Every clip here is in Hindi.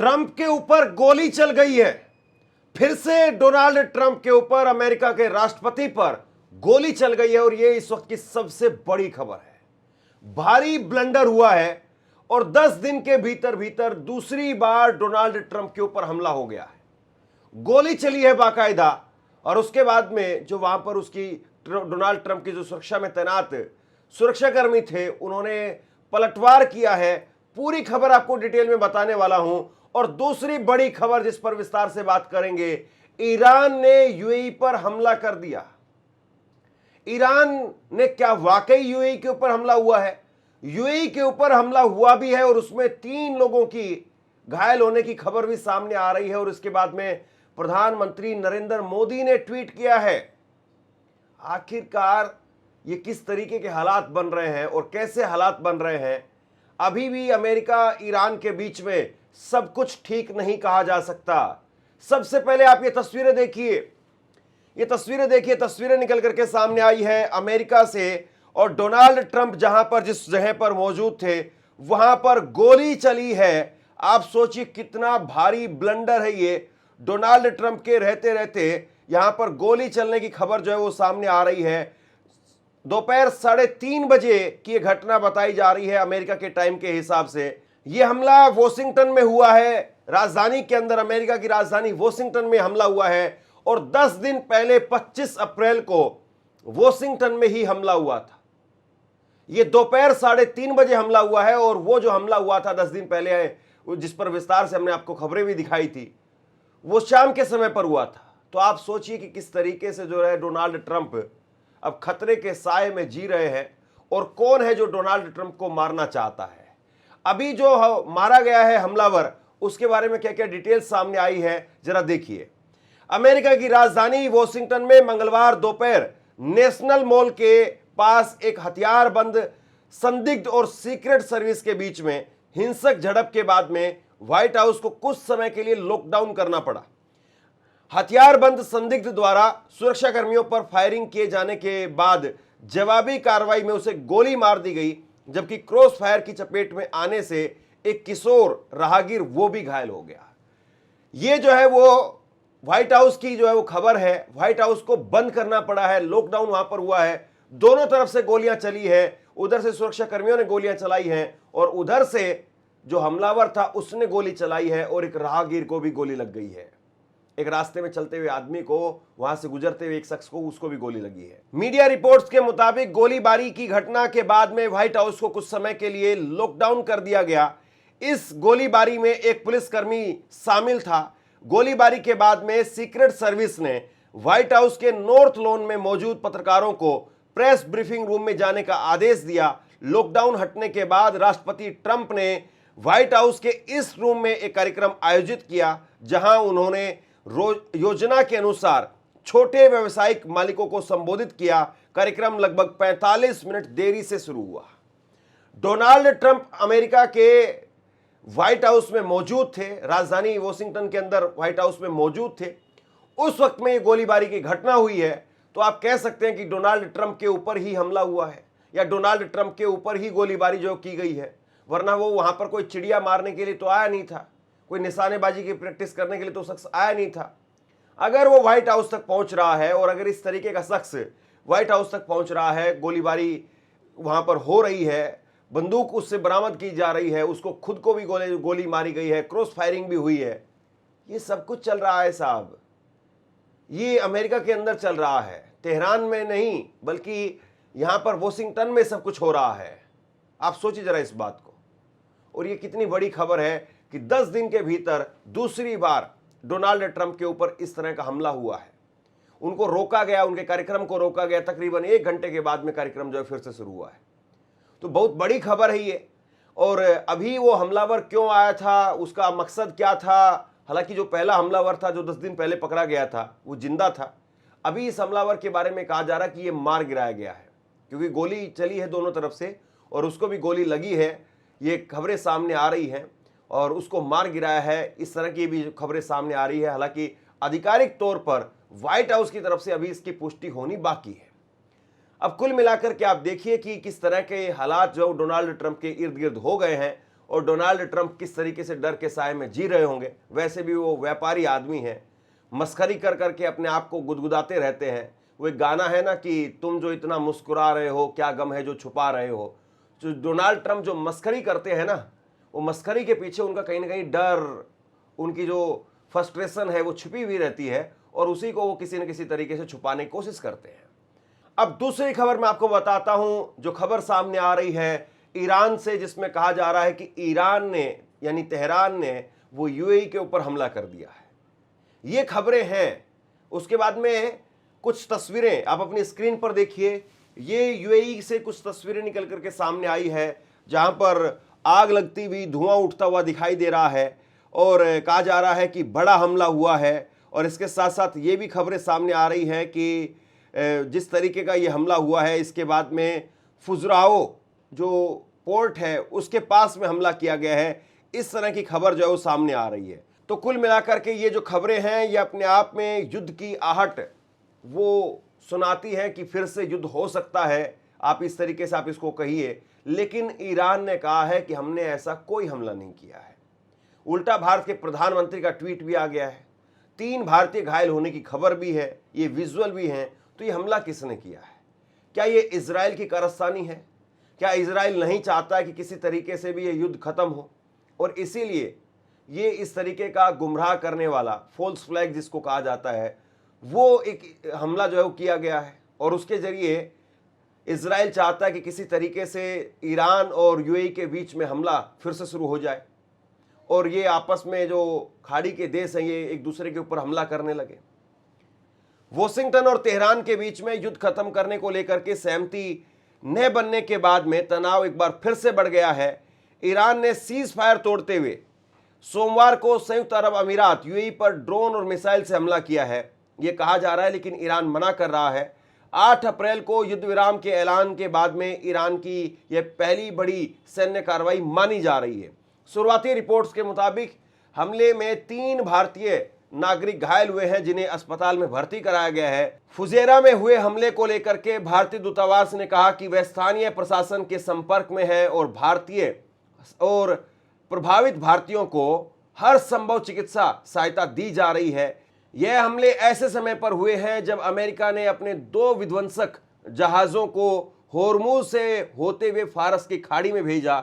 ट्रंप के ऊपर गोली चल गई है। फिर से डोनाल्ड ट्रंप के ऊपर, अमेरिका के राष्ट्रपति पर गोली चल गई है और यह इस वक्त की सबसे बड़ी खबर है। भारी ब्लंडर हुआ है और 10 दिन के भीतर भीतर दूसरी बार डोनाल्ड ट्रंप के ऊपर हमला हो गया है। गोली चली है बाकायदा, और उसके बाद में जो वहां पर उसकी डोनाल्ड ट्रंप की जो सुरक्षा में तैनात सुरक्षाकर्मी थे, उन्होंने पलटवार किया है। पूरी खबर आपको डिटेल में बताने वाला हूं। और दूसरी बड़ी खबर जिस पर विस्तार से बात करेंगे, ईरान ने यूएई पर हमला कर दिया। ईरान ने क्या वाकई यूएई के ऊपर हमला हुआ है? यूएई के ऊपर हमला हुआ भी है और उसमें 3 लोगों की घायल होने की खबर भी सामने आ रही है। और इसके बाद में प्रधानमंत्री नरेंद्र मोदी ने ट्वीट किया है। आखिरकार ये किस तरीके के हालात बन रहे हैं और कैसे हालात बन रहे हैं? अभी भी अमेरिका ईरान के बीच में सब कुछ ठीक नहीं कहा जा सकता। सबसे पहले आप ये तस्वीरें देखिए, ये तस्वीरें देखिए। तस्वीरें निकल करके सामने आई है अमेरिका से, और डोनाल्ड ट्रंप जहां पर, जिस जगह पर मौजूद थे, वहां पर गोली चली है। आप सोचिए कितना भारी ब्लंडर है ये। डोनाल्ड ट्रंप के रहते रहते यहां पर गोली चलने की खबर जो है वो सामने आ रही है। दोपहर 3:30 बजे की यह घटना बताई जा रही है अमेरिका के टाइम के हिसाब से। यह हमला वॉशिंगटन में हुआ है, राजधानी के अंदर, अमेरिका की राजधानी वॉशिंगटन में हमला हुआ है। और 10 दिन पहले 25 अप्रैल को वॉशिंगटन में ही हमला हुआ था। यह दोपहर 3:30 बजे हमला हुआ है, और वो जो हमला हुआ था 10 दिन पहले, जिस पर विस्तार से हमने आपको खबरें भी दिखाई थी, वो शाम के समय पर हुआ था। तो आप सोचिए कि किस तरीके से जो है डोनाल्ड ट्रंप अब खतरे के साए में जी रहे हैं, और कौन है जो डोनाल्ड ट्रंप को मारना चाहता है। अभी जो मारा गया है हमलावर, उसके बारे में क्या क्या डिटेल्स सामने आई है, जरा देखिए। अमेरिका की राजधानी वॉशिंगटन में मंगलवार दोपहर नेशनल मॉल के पास एक हथियारबंद संदिग्ध और सीक्रेट सर्विस के बीच में हिंसक झड़प के बाद में व्हाइट हाउस को कुछ समय के लिए लॉकडाउन करना पड़ा। हथियारबंद संदिग्ध द्वारा सुरक्षाकर्मियों पर फायरिंग किए जाने के बाद जवाबी कार्रवाई में उसे गोली मार दी गई, जबकि क्रॉस फायर की चपेट में आने से एक किशोर राहगीर वो भी घायल हो गया। ये जो है वो व्हाइट हाउस की जो है वो खबर है। व्हाइट हाउस को बंद करना पड़ा है, लॉकडाउन वहां पर हुआ है। दोनों तरफ से गोलियां चली है, उधर से सुरक्षा कर्मियों ने गोलियां चलाई हैं, और उधर से जो हमलावर था उसने गोली चलाई है, और एक राहगीर को भी गोली लग गई है। एक रास्ते में चलते हुए आदमी को, वहां से गुजरते हुए एक शख्स को, उसको भी गोली लगी है। मीडिया रिपोर्ट्स के मुताबिक गोलीबारी की घटना के बाद में व्हाइट हाउस को कुछ समय के लिए लॉकडाउन कर दिया गया। इस गोलीबारी में एक पुलिसकर्मी शामिल था। गोलीबारी के बाद में सीक्रेट सर्विस ने व्हाइट हाउस के नॉर्थ लॉन में मौजूद पत्रकारों को प्रेस ब्रीफिंग रूम में जाने का आदेश दिया। लॉकडाउन हटने के बाद राष्ट्रपति ट्रंप ने व्हाइट हाउस के इस रूम में एक कार्यक्रम आयोजित किया, जहां उन्होंने योजना के अनुसार छोटे व्यवसायिक मालिकों को संबोधित किया। कार्यक्रम लगभग 45 मिनट देरी से शुरू हुआ। डोनाल्ड ट्रंप अमेरिका के व्हाइट हाउस में मौजूद थे, राजधानी वॉशिंगटन के अंदर व्हाइट हाउस में मौजूद थे। उस वक्त में ये गोलीबारी की घटना हुई है। तो आप कह सकते हैं कि डोनाल्ड ट्रंप के ऊपर ही हमला हुआ है, या डोनाल्ड ट्रंप के ऊपर ही गोलीबारी जो की गई है। वरना वो वहां पर कोई चिड़िया मारने के लिए तो आया नहीं था, कोई निशानेबाजी की प्रैक्टिस करने के लिए तो शख्स आया नहीं था। अगर वो व्हाइट हाउस तक पहुंच रहा है, और अगर इस तरीके का शख्स व्हाइट हाउस तक पहुंच रहा है, गोलीबारी वहां पर हो रही है, बंदूक उससे बरामद की जा रही है, उसको खुद को भी गोली मारी गई है, क्रॉस फायरिंग भी हुई है, ये सब कुछ चल रहा है साहब। ये अमेरिका के अंदर चल रहा है, तेहरान में नहीं, बल्कि यहां पर वॉशिंगटन में सब कुछ हो रहा है। आप सोचिए जरा इस बात को। और ये कितनी बड़ी खबर है कि 10 दिन के भीतर दूसरी बार डोनाल्ड ट्रंप के ऊपर इस तरह का हमला हुआ है। उनको रोका गया, उनके कार्यक्रम को रोका गया। तकरीबन 1 घंटे के बाद में कार्यक्रम जो है फिर से शुरू हुआ है। तो बहुत बड़ी खबर है ये। और अभी वो हमलावर क्यों आया था, उसका मकसद क्या था? हालांकि जो पहला हमलावर था, जो 10 दिन पहले पकड़ा गया था, वो जिंदा था। अभी इस हमलावर के बारे में कहा जा रहा है कि ये मार गिराया गया है, क्योंकि गोली चली है दोनों तरफ से और उसको भी गोली लगी है। ये खबरें सामने आ रही हैं, और उसको मार गिराया है, इस तरह की भी खबरें सामने आ रही है। हालांकि आधिकारिक तौर पर व्हाइट हाउस की तरफ से अभी इसकी पुष्टि होनी बाकी है। अब कुल मिलाकर के आप देखिए कि किस तरह के हालात जो डोनाल्ड ट्रंप के इर्द गिर्द हो गए हैं, और डोनाल्ड ट्रंप किस तरीके से डर के साए में जी रहे होंगे। वैसे भी वो व्यापारी आदमी हैं, मस्खरी कर करके अपने आप को गुदगुदाते रहते हैं। वो एक गाना है ना कि तुम जो इतना मुस्कुरा रहे हो, क्या गम है जो छुपा रहे हो। जो डोनाल्ड ट्रंप जो मस्खरी करते हैं ना, वो मस्खरी के पीछे उनका कहीं ना कहीं डर, उनकी जो फ्रस्ट्रेशन है वो छुपी हुई रहती है, और उसी को वो किसी न किसी तरीके से छुपाने की कोशिश करते हैं। अब दूसरी खबर मैं आपको बताता हूं, जो खबर सामने आ रही है ईरान से, जिसमें कहा जा रहा है कि ईरान ने यानी तेहरान ने वो यूएई के ऊपर हमला कर दिया है। ये खबरें हैं। उसके बाद में कुछ तस्वीरें आप अपनी स्क्रीन पर देखिए। ये यूएई से कुछ तस्वीरें निकल करके सामने आई है, जहां पर आग लगती हुई, धुआं उठता हुआ दिखाई दे रहा है, और कहा जा रहा है कि बड़ा हमला हुआ है। और इसके साथ साथ ये भी खबरें सामने आ रही हैं कि जिस तरीके का ये हमला हुआ है, इसके बाद में फुजराओ जो पोर्ट है उसके पास में हमला किया गया है। इस तरह की खबर जो है वो सामने आ रही है। तो कुल मिलाकर के ये जो खबरें हैं ये अपने आप में युद्ध की आहट वो सुनाती हैं कि फिर से युद्ध हो सकता है। आप इस तरीके से आप इसको कहिए, लेकिन ईरान ने कहा है कि हमने ऐसा कोई हमला नहीं किया है। उल्टा भारत के प्रधानमंत्री का ट्वीट भी आ गया है। 3 भारतीय घायल होने की खबर भी है, ये विजुअल भी हैं। तो ये हमला किसने किया है? क्या ये इजराइल की कारस्तानी है? क्या इजराइल नहीं चाहता है कि किसी तरीके से भी ये युद्ध खत्म हो, और इसीलिए ये इस तरीके का गुमराह करने वाला फॉल्स फ्लैग जिसको कहा जाता है, वो एक हमला जो है वो किया गया है। और उसके जरिए इजराइल चाहता है कि किसी तरीके से ईरान और यूएई के बीच में हमला फिर से शुरू हो जाए, और ये आपस में जो खाड़ी के देश हैं ये एक दूसरे के ऊपर हमला करने लगे। वॉशिंगटन और तेहरान के बीच में युद्ध खत्म करने को लेकर के सहमति न बनने के बाद में तनाव एक बार फिर से बढ़ गया है। ईरान ने सीज फायर तोड़ते हुए सोमवार को संयुक्त अरब अमीरात यूएई पर ड्रोन और मिसाइल से हमला किया है, यह कहा जा रहा है, लेकिन ईरान मना कर रहा है। 8 अप्रैल को युद्ध विराम के ऐलान के बाद में ईरान की यह पहली बड़ी सैन्य कार्रवाई मानी जा रही है। शुरुआती रिपोर्ट्स के मुताबिक हमले में 3 भारतीय नागरिक घायल हुए हैं, जिन्हें अस्पताल में भर्ती कराया गया है। फुजेरा में हुए हमले को लेकर के भारतीय दूतावास ने कहा कि वह स्थानीय प्रशासन के संपर्क में है और भारतीय और प्रभावित भारतीयों को हर संभव चिकित्सा सहायता दी जा रही है। यह हमले ऐसे समय पर हुए हैं जब अमेरिका ने अपने 2 विध्वंसक जहाजों को होर्मुज से होते हुए फारस की खाड़ी में भेजा।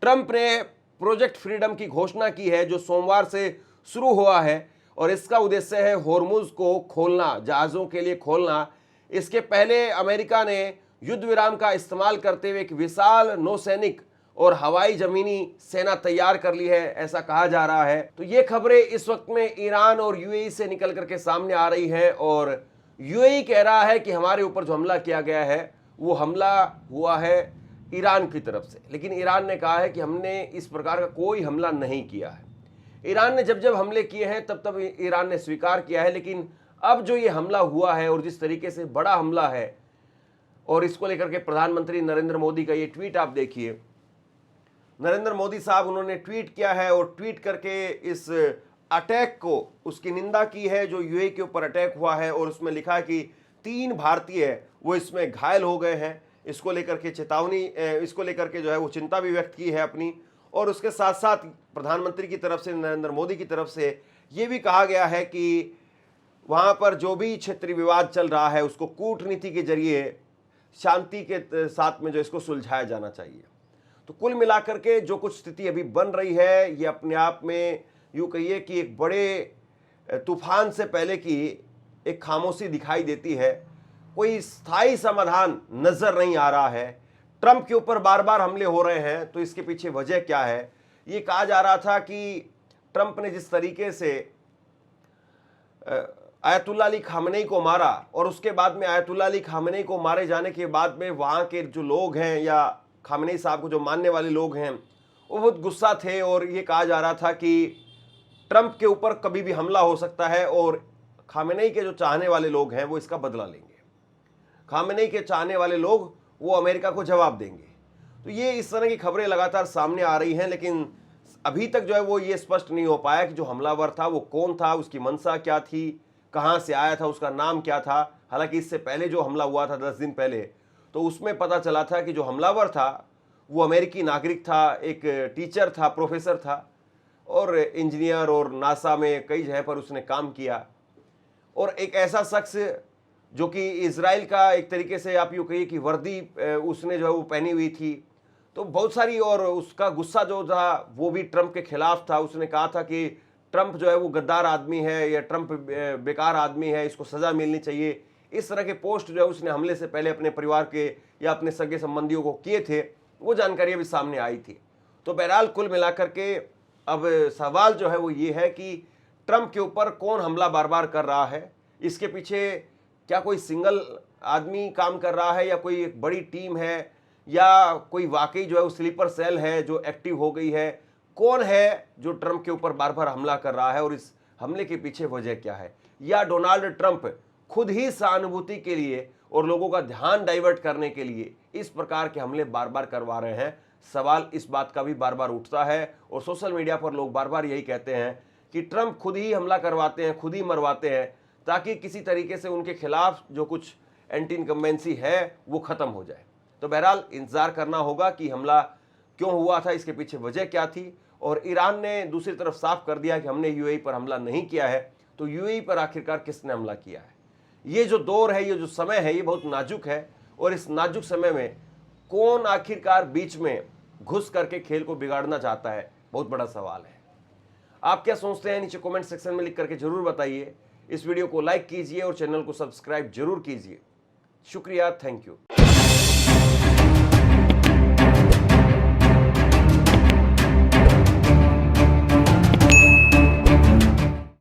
ट्रंप ने प्रोजेक्ट फ्रीडम की घोषणा की है, जो सोमवार से शुरू हुआ है, और इसका उद्देश्य है होर्मुज को खोलना, जहाज़ों के लिए खोलना। इसके पहले अमेरिका ने युद्ध विराम का इस्तेमाल करते हुए एक विशाल नौसैनिक और हवाई जमीनी सेना तैयार कर ली है, ऐसा कहा जा रहा है। तो ये खबरें इस वक्त में ईरान और यूएई से निकल करके सामने आ रही है, और यूएई कह रहा है कि हमारे ऊपर जो हमला किया गया है वो हमला हुआ है ईरान की तरफ से, लेकिन ईरान ने कहा है कि हमने इस प्रकार का कोई हमला नहीं किया है। ईरान ने जब जब हमले किए हैं तब तब ईरान ने स्वीकार किया है, लेकिन अब जो ये हमला हुआ है और जिस तरीके से बड़ा हमला है, और इसको लेकर के प्रधानमंत्री नरेंद्र मोदी का ये ट्वीट आप देखिए। नरेंद्र मोदी साहब उन्होंने ट्वीट किया है, और ट्वीट करके इस अटैक को उसकी निंदा की है जो यूएई के ऊपर अटैक हुआ है, और उसमें लिखा है कि 3 भारतीय वो इसमें घायल हो गए हैं। इसको लेकर के चेतावनी, इसको लेकर के जो है वो चिंता भी व्यक्त की है अपनी। और उसके साथ साथ प्रधानमंत्री की तरफ से, नरेंद्र मोदी की तरफ से ये भी कहा गया है कि वहाँ पर जो भी क्षेत्रीय विवाद चल रहा है उसको कूटनीति के जरिए शांति के साथ में जो इसको सुलझाया जाना चाहिए। तो कुल मिलाकर के जो कुछ स्थिति अभी बन रही है, ये अपने आप में यूँ कहिए कि एक बड़े तूफान से पहले की एक खामोशी दिखाई देती है। कोई स्थायी समाधान नजर नहीं आ रहा है। ट्रंप के ऊपर बार बार हमले हो रहे हैं, तो इसके पीछे वजह क्या है? ये कहा जा रहा था कि ट्रंप ने जिस तरीके से आयतुल्ला अली खामनेई को मारा, और उसके बाद में आयतुल्ला अली खामनेई को मारे जाने के बाद में वहाँ के जो लोग हैं या खामनेई साहब को जो मानने वाले लोग हैं वो बहुत गुस्सा थे, और ये कहा जा रहा था कि ट्रंप के ऊपर कभी भी हमला हो सकता है और खामनेई के जो चाहने वाले लोग हैं वो इसका बदला लेंगे। खामनेई के चाहने वाले लोग वो अमेरिका को जवाब देंगे। तो ये इस तरह की खबरें लगातार सामने आ रही हैं, लेकिन अभी तक जो है वो ये स्पष्ट नहीं हो पाया कि जो हमलावर था वो कौन था, उसकी मंशा क्या थी, कहाँ से आया था, उसका नाम क्या था। हालांकि इससे पहले जो हमला हुआ था 10 दिन पहले, तो उसमें पता चला था कि जो हमलावर था वो अमेरिकी नागरिक था, एक टीचर था, प्रोफेसर था और इंजीनियर, और नासा में कई जगह पर उसने काम किया। और एक ऐसा शख्स जो कि इजराइल का एक तरीके से आप यूँ कहिए कि वर्दी उसने जो है वो पहनी हुई थी, तो बहुत सारी, और उसका गुस्सा जो था वो भी ट्रंप के खिलाफ था। उसने कहा था कि ट्रंप जो है वो गद्दार आदमी है, या ट्रंप बेकार आदमी है, इसको सज़ा मिलनी चाहिए। इस तरह के पोस्ट जो है उसने हमले से पहले अपने परिवार के या अपने सगे संबंधियों को किए थे, वो जानकारी अभी सामने आई थी। तो बहरहाल कुल मिलाकर के अब सवाल जो है वो ये है कि ट्रंप के ऊपर कौन हमला बार बार कर रहा है, इसके पीछे क्या कोई सिंगल आदमी काम कर रहा है, या कोई एक बड़ी टीम है, या कोई वाकई जो है वो स्लीपर सेल है जो एक्टिव हो गई है। कौन है जो ट्रंप के ऊपर बार बार हमला कर रहा है, और इस हमले के पीछे वजह क्या है? या डोनाल्ड ट्रंप खुद ही सहानुभूति के लिए और लोगों का ध्यान डाइवर्ट करने के लिए इस प्रकार के हमले बार बार करवा रहे हैं? सवाल इस बात का भी बार बार उठता है, और सोशल मीडिया पर लोग बार बार यही कहते हैं कि ट्रंप खुद ही हमला करवाते हैं, खुद ही मरवाते हैं, ताकि किसी तरीके से उनके खिलाफ जो कुछ एंटी इनकम्बेंसी है वो खत्म हो जाए। तो बहरहाल इंतजार करना होगा कि हमला क्यों हुआ था, इसके पीछे वजह क्या थी। और ईरान ने दूसरी तरफ साफ कर दिया कि हमने यूएई पर हमला नहीं किया है, तो यूएई पर आखिरकार किसने हमला किया है? ये जो दौर है, ये जो समय है, ये बहुत नाजुक है, और इस नाजुक समय में कौन आखिरकार बीच में घुस करके खेल को बिगाड़ना चाहता है, बहुत बड़ा सवाल है। आप क्या सोचते हैं, नीचे कमेंट सेक्शन में लिख करके जरूर बताइए। इस वीडियो को लाइक कीजिए और चैनल को सब्सक्राइब जरूर कीजिए। शुक्रिया, थैंक यू।